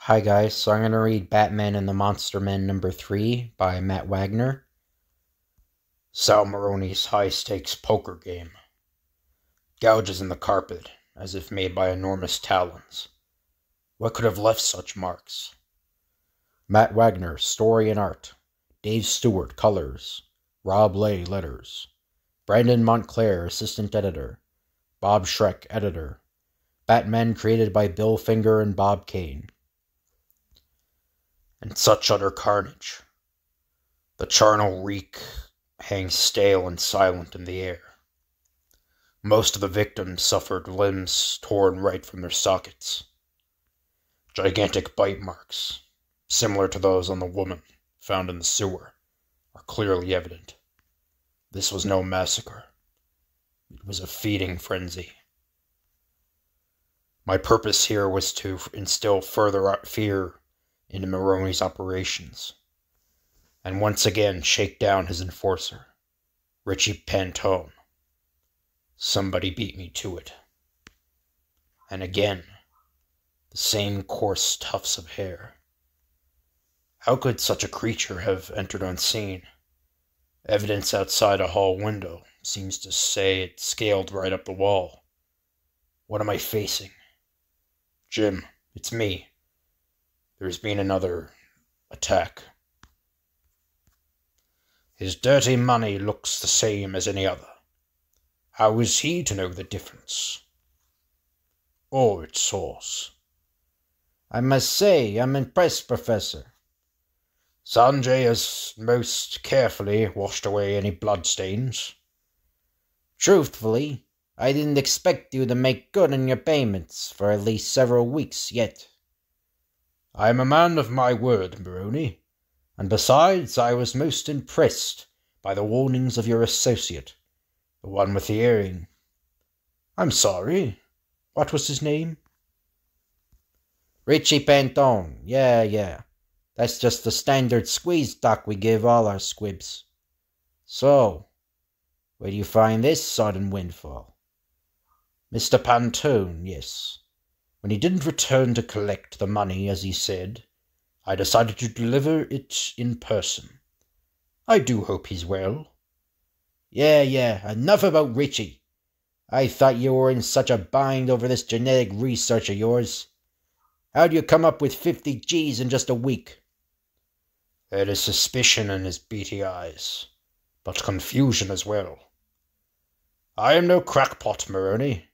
Hi guys, so I'm going to read Batman and the Monster Men number 3 by Matt Wagner. Sal Maroni's high-stakes poker game. Gouges in the carpet, as if made by enormous talons. What could have left such marks? Matt Wagner, story and art. Dave Stewart, colors. Rob Lay, letters. Brandon Montclair, assistant editor. Bob Schreck, editor. Batman created by Bill Finger and Bob Kane. And such utter carnage. The charnel reek hangs stale and silent in the air. Most of the victims suffered limbs torn right from their sockets. Gigantic bite marks, similar to those on the woman found in the sewer, are clearly evident. This was no massacre. It was a feeding frenzy. My purpose here was to instill further fear into Maroni's operations, and once again shake down his enforcer, Richie Pantone. Somebody beat me to it. And again, the same coarse tufts of hair. How could such a creature have entered unseen? Evidence outside a hall window seems to say it scaled right up the wall. What am I facing? Jim, it's me. There's been another attack. His dirty money looks the same as any other. How is he to know the difference? Or its source? I must say, I'm impressed, Professor. Sanjay has most carefully washed away any bloodstains. Truthfully, I didn't expect you to make good on your payments for at least several weeks yet. I am a man of my word, Maroni, and besides, I was most impressed by the warnings of your associate, the one with the earring. I'm sorry, what was his name? Richie Pantone, yeah. That's just the standard squeeze talk we give all our squibs. So, where do you find this sudden windfall? Mr. Pantone, yes. When he didn't return to collect the money as he said, I decided to deliver it in person. I do hope he's well. Yeah, enough about Richie. I thought you were in such a bind over this genetic research of yours. How'd you come up with 50 G's in just a week? There is suspicion in his beady eyes, but confusion as well. I am no crackpot, Maroni,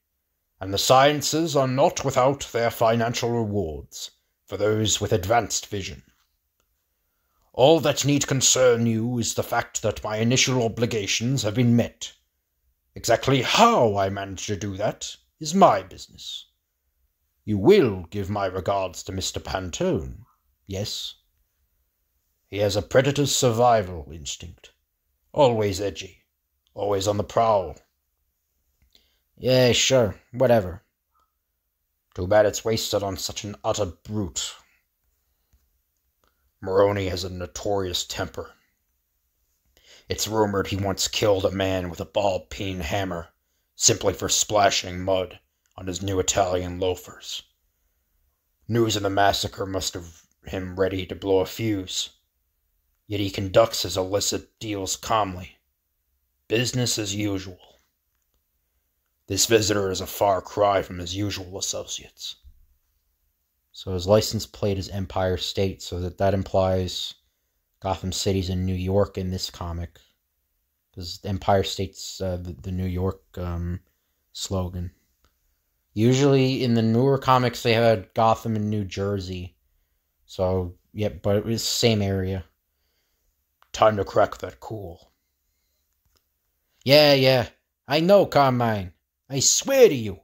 and the sciences are not without their financial rewards for those with advanced vision. All that need concern you is the fact that my initial obligations have been met. Exactly how I managed to do that is my business. You will give my regards to Mr. Pantone, yes? He has a predator's survival instinct. Always edgy, always on the prowl. Yeah, sure, whatever. Too bad it's wasted on such an utter brute. Maroni has a notorious temper. It's rumored he once killed a man with a ball-peen hammer, simply for splashing mud on his new Italian loafers. News of the massacre must have him ready to blow a fuse. Yet he conducts his illicit deals calmly. Business as usual. This visitor is a far cry from his usual associates. So his license plate is Empire State, so that implies Gotham City's in New York in this comic. Because Empire State's the New York slogan. Usually in the newer comics they had Gotham in New Jersey. So, yeah, but it was the same area. Time to crack that cool. Yeah, I know, Carmine. I swear to you,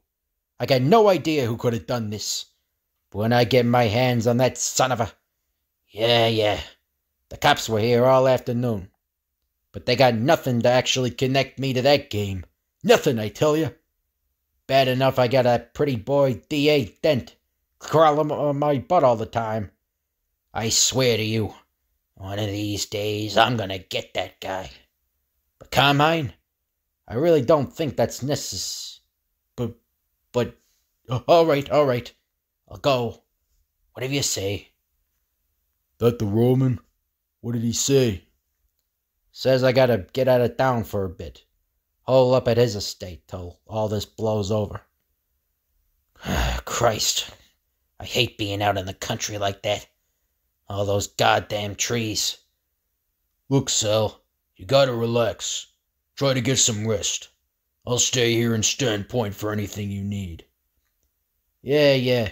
I got no idea who could have done this. But when I get my hands on that son of a... Yeah, the cops were here all afternoon. But they got nothing to actually connect me to that game. Nothing, I tell you. Bad enough I got a pretty boy D.A. Dent crawling on my butt all the time. I swear to you, one of these days I'm gonna get that guy. But Carmine, I really don't think that's necessary. But, all right, I'll go. Whatever you say. That the Roman? What did he say? Says I gotta get out of town for a bit. Hole up at his estate till all this blows over. Christ. I hate being out in the country like that. All those goddamn trees. Look, Sal, you gotta relax. Try to get some rest. I'll stay here and stand point for anything you need. Yeah.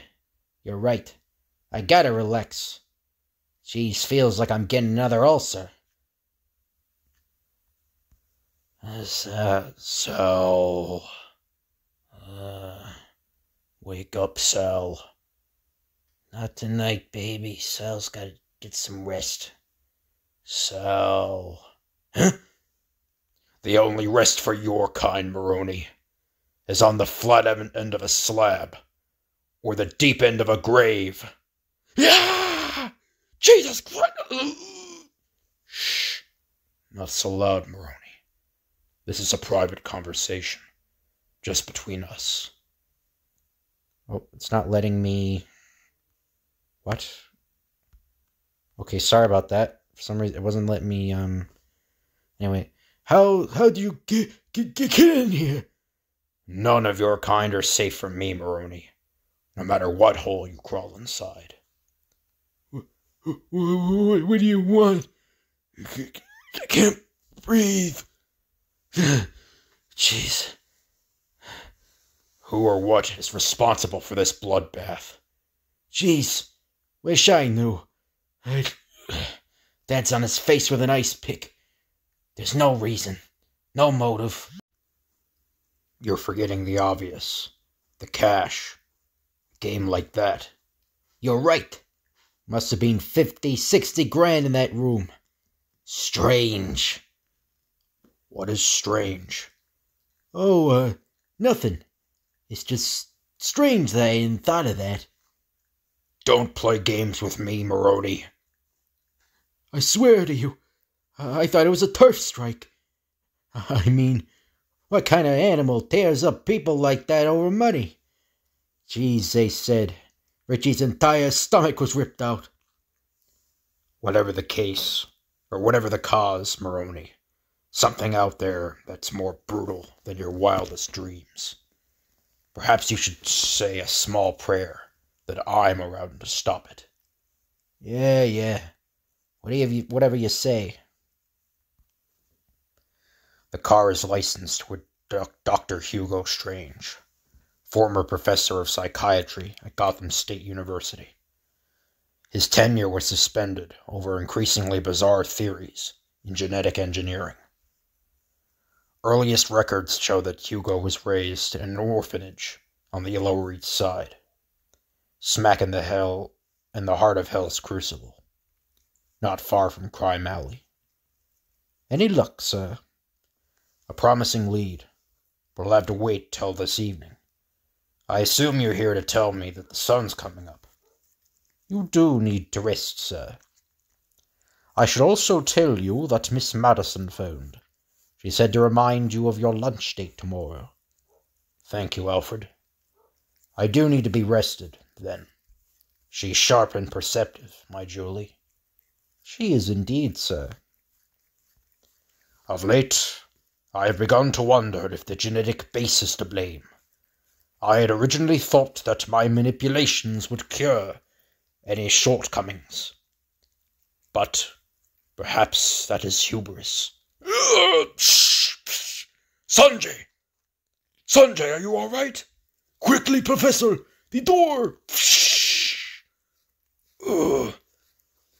You're right. I gotta relax. Jeez, feels like I'm getting another ulcer. Sal. Wake up, Sal. Not tonight, baby. Sal's gotta get some rest. Sal. Huh? The only rest for your kind, Maroney, is on the flat end of a slab, or the deep end of a grave. Yeah! Jesus Christ! Shh. Not so loud, Maroney. This is a private conversation, just between us. Oh, it's not letting me... What? Okay, sorry about that. For some reason, it wasn't letting me, Anyway, how do you get in here? None of your kind are safe from me, Maroney, no matter what hole you crawl inside. What do you want? I can't breathe. Jeez. Who or what is responsible for this bloodbath? Jeez. Wish I knew. Dad's on his face with an ice pick. There's no reason. No motive. You're forgetting the obvious. The cash. A game like that. You're right. Must have been 50, 60 grand in that room. Strange. What is strange? Oh, nothing. It's just strange that I hadn't thought of that. Don't play games with me, Maroney. I swear to you, I thought it was a turf strike. I mean, what kind of animal tears up people like that over money? Jeez, they said Richie's entire stomach was ripped out. Whatever the case, or whatever the cause, Maroney, something out there that's more brutal than your wildest dreams. Perhaps you should say a small prayer that I'm around to stop it. Yeah. Whatever you say. The car is licensed with Dr. Hugo Strange, former professor of psychiatry at Gotham State University. His tenure was suspended over increasingly bizarre theories in genetic engineering. Earliest records show that Hugo was raised in an orphanage on the Lower East Side, smack in the heart of Hell's Crucible, not far from Crime Alley. Any luck, sir? A promising lead, but I'll have to wait till this evening. I assume you're here to tell me that the sun's coming up. You do need to rest, sir. I should also tell you that Miss Madison phoned. She said to remind you of your lunch date tomorrow. Thank you, Alfred. I do need to be rested, then. She's sharp and perceptive, my Julie. She is indeed, sir. Of late, I have begun to wonder if the genetic base is to blame. I had originally thought that my manipulations would cure any shortcomings. But perhaps that is hubris. Sanjay! Sanjay, are you all right? Quickly, Professor! The door!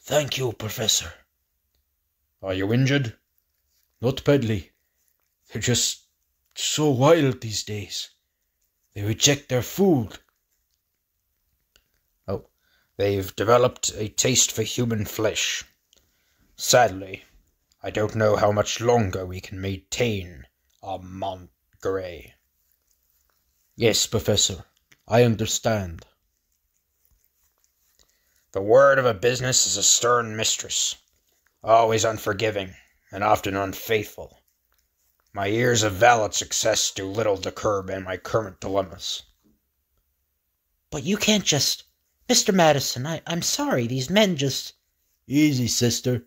Thank you, Professor. Are you injured? Not badly. They're just so wild these days. They reject their food. Oh, they've developed a taste for human flesh. Sadly, I don't know how much longer we can maintain our Montgray. Yes, Professor, I understand. The word of a business is a stern mistress, always unforgiving and often unfaithful. My years of valid success do little to curb my current dilemmas. But you can't just Mr. Madison, I'm sorry. These men just... Easy, sister.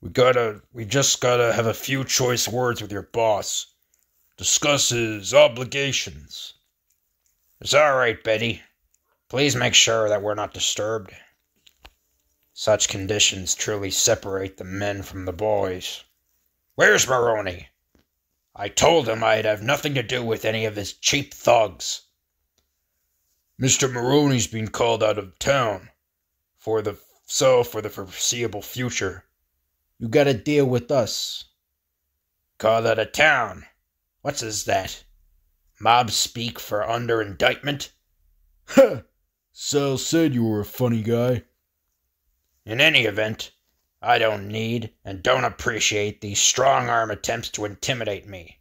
We just gotta have a few choice words with your boss. Discuss his obligations. It's all right, Betty. Please make sure that we're not disturbed. Such conditions truly separate the men from the boys. Where's Maroney? I told him I'd have nothing to do with any of his cheap thugs. Mr. Maroney's been called out of town for the foreseeable future. You gotta deal with us. Called out of town? What's is that? Mob speak for under indictment? Ha! Sal said you were a funny guy. In any event, I don't need and don't appreciate these strong-arm attempts to intimidate me.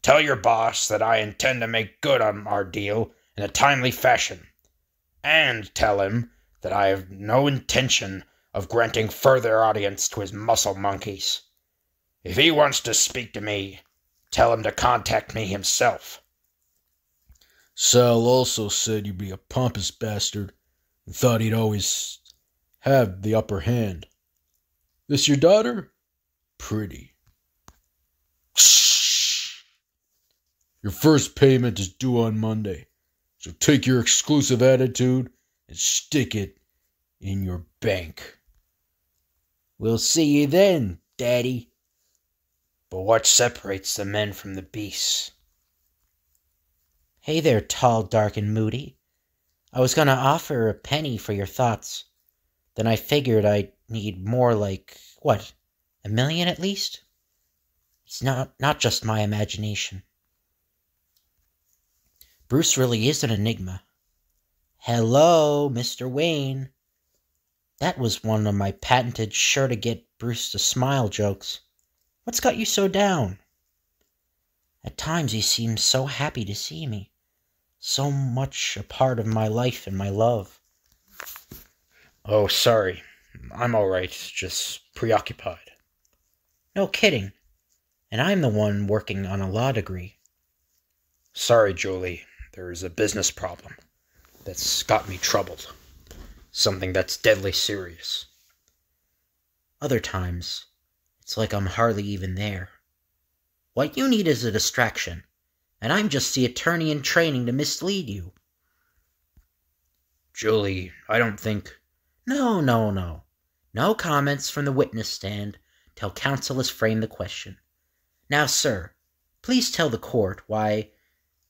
Tell your boss that I intend to make good on our deal in a timely fashion. And tell him that I have no intention of granting further audience to his muscle monkeys. If he wants to speak to me, tell him to contact me himself. Sal also said you'd be a pompous bastard and thought he'd always have the upper hand. This your daughter? Pretty. Shh! Your first payment is due on Monday, so take your exclusive attitude and stick it in your bank. We'll see you then, Daddy. But what separates the men from the beasts? Hey there, tall, dark, and moody. I was gonna offer a penny for your thoughts. Then I figured I'd need more like, what, $1 million at least? It's not just my imagination. Bruce really is an enigma. Hello, Mr. Wayne. That was one of my patented sure-to-get Bruce to smile jokes. What's got you so down? At times he seems so happy to see me. So much a part of my life and my love. Oh, sorry. I'm all right. Just preoccupied. No kidding. And I'm the one working on a law degree. Sorry, Julie. There's a business problem that's got me troubled. Something that's deadly serious. Other times, it's like I'm hardly even there. What you need is a distraction, and I'm just the attorney in training to mislead you. Julie, I don't think... No. No comments from the witness stand till counsel has framed the question. Now, sir, please tell the court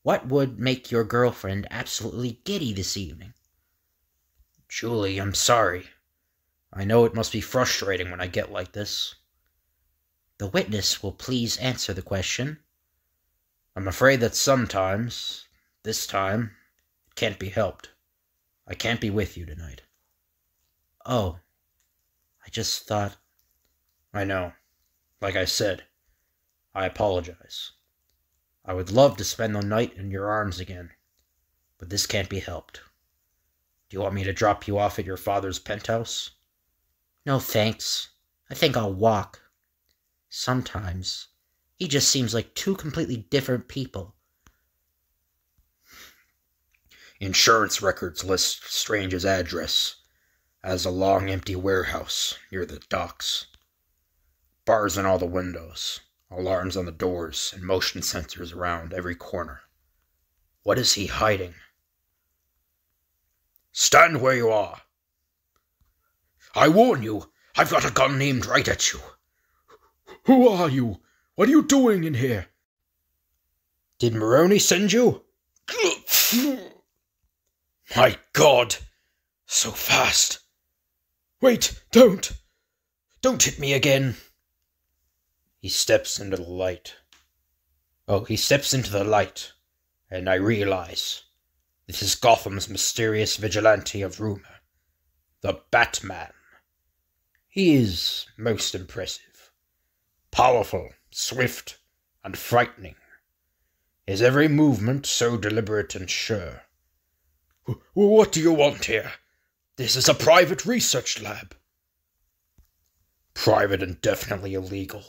what would make your girlfriend absolutely giddy this evening? Julie, I'm sorry. I know it must be frustrating when I get like this. The witness will please answer the question. I'm afraid that sometimes, this time, it can't be helped. I can't be with you tonight. Oh, I just thought... I know. Like I said, I apologize. I would love to spend the night in your arms again, but this can't be helped. Do you want me to drop you off at your father's penthouse? No thanks. I think I'll walk. Sometimes, he just seems like two completely different people. Insurance records list Strange's address as a long empty warehouse near the docks. Bars in all the windows, alarms on the doors, and motion sensors around every corner. What is he hiding? Stand where you are. I warn you, I've got a gun aimed right at you. Who are you? What are you doing in here? Did Maroney send you? My God! So fast! Wait, don't! Don't hit me again! He steps into the light. And I realize this is Gotham's mysterious vigilante of rumor, the Batman. He is most impressive, powerful, swift, and frightening. His every movement so deliberate and sure. What do you want here? This is a private research lab. Private and definitely illegal.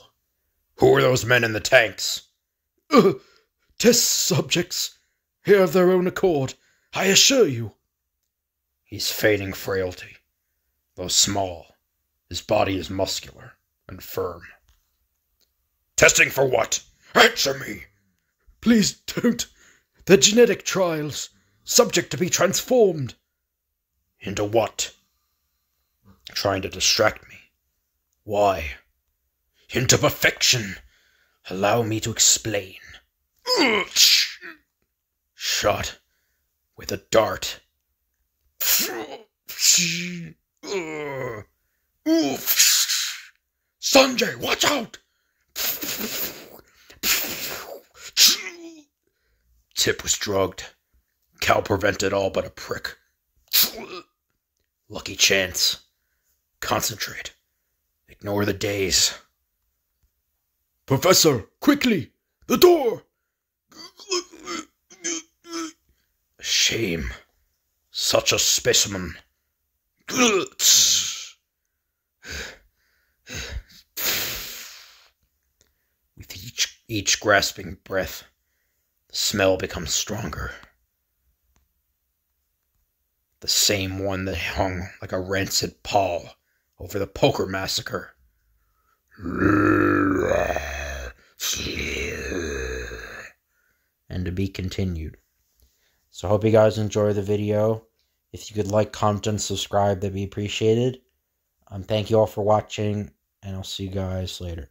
Who are those men in the tanks? Test subjects. Here of their own accord, I assure you. He's feigning frailty. Though small, his body is muscular and firm. Testing for what? Answer me! Please don't. They're genetic trials. Subject to be transformed. Into what? Trying to distract me. Why? Into perfection. Allow me to explain. Shot with a dart. Sanjay, watch out! Tip was drugged. Cal prevented all but a prick. Lucky chance. Concentrate. Ignore the days. Professor, quickly! The door! A shame. Such a specimen. With each grasping breath, the smell becomes stronger. The same one that hung like a rancid pall over the poker massacre. And to be continued. So I hope you guys enjoy the video. If you could like, comment, and subscribe, that'd be appreciated. Thank you all for watching, and I'll see you guys later.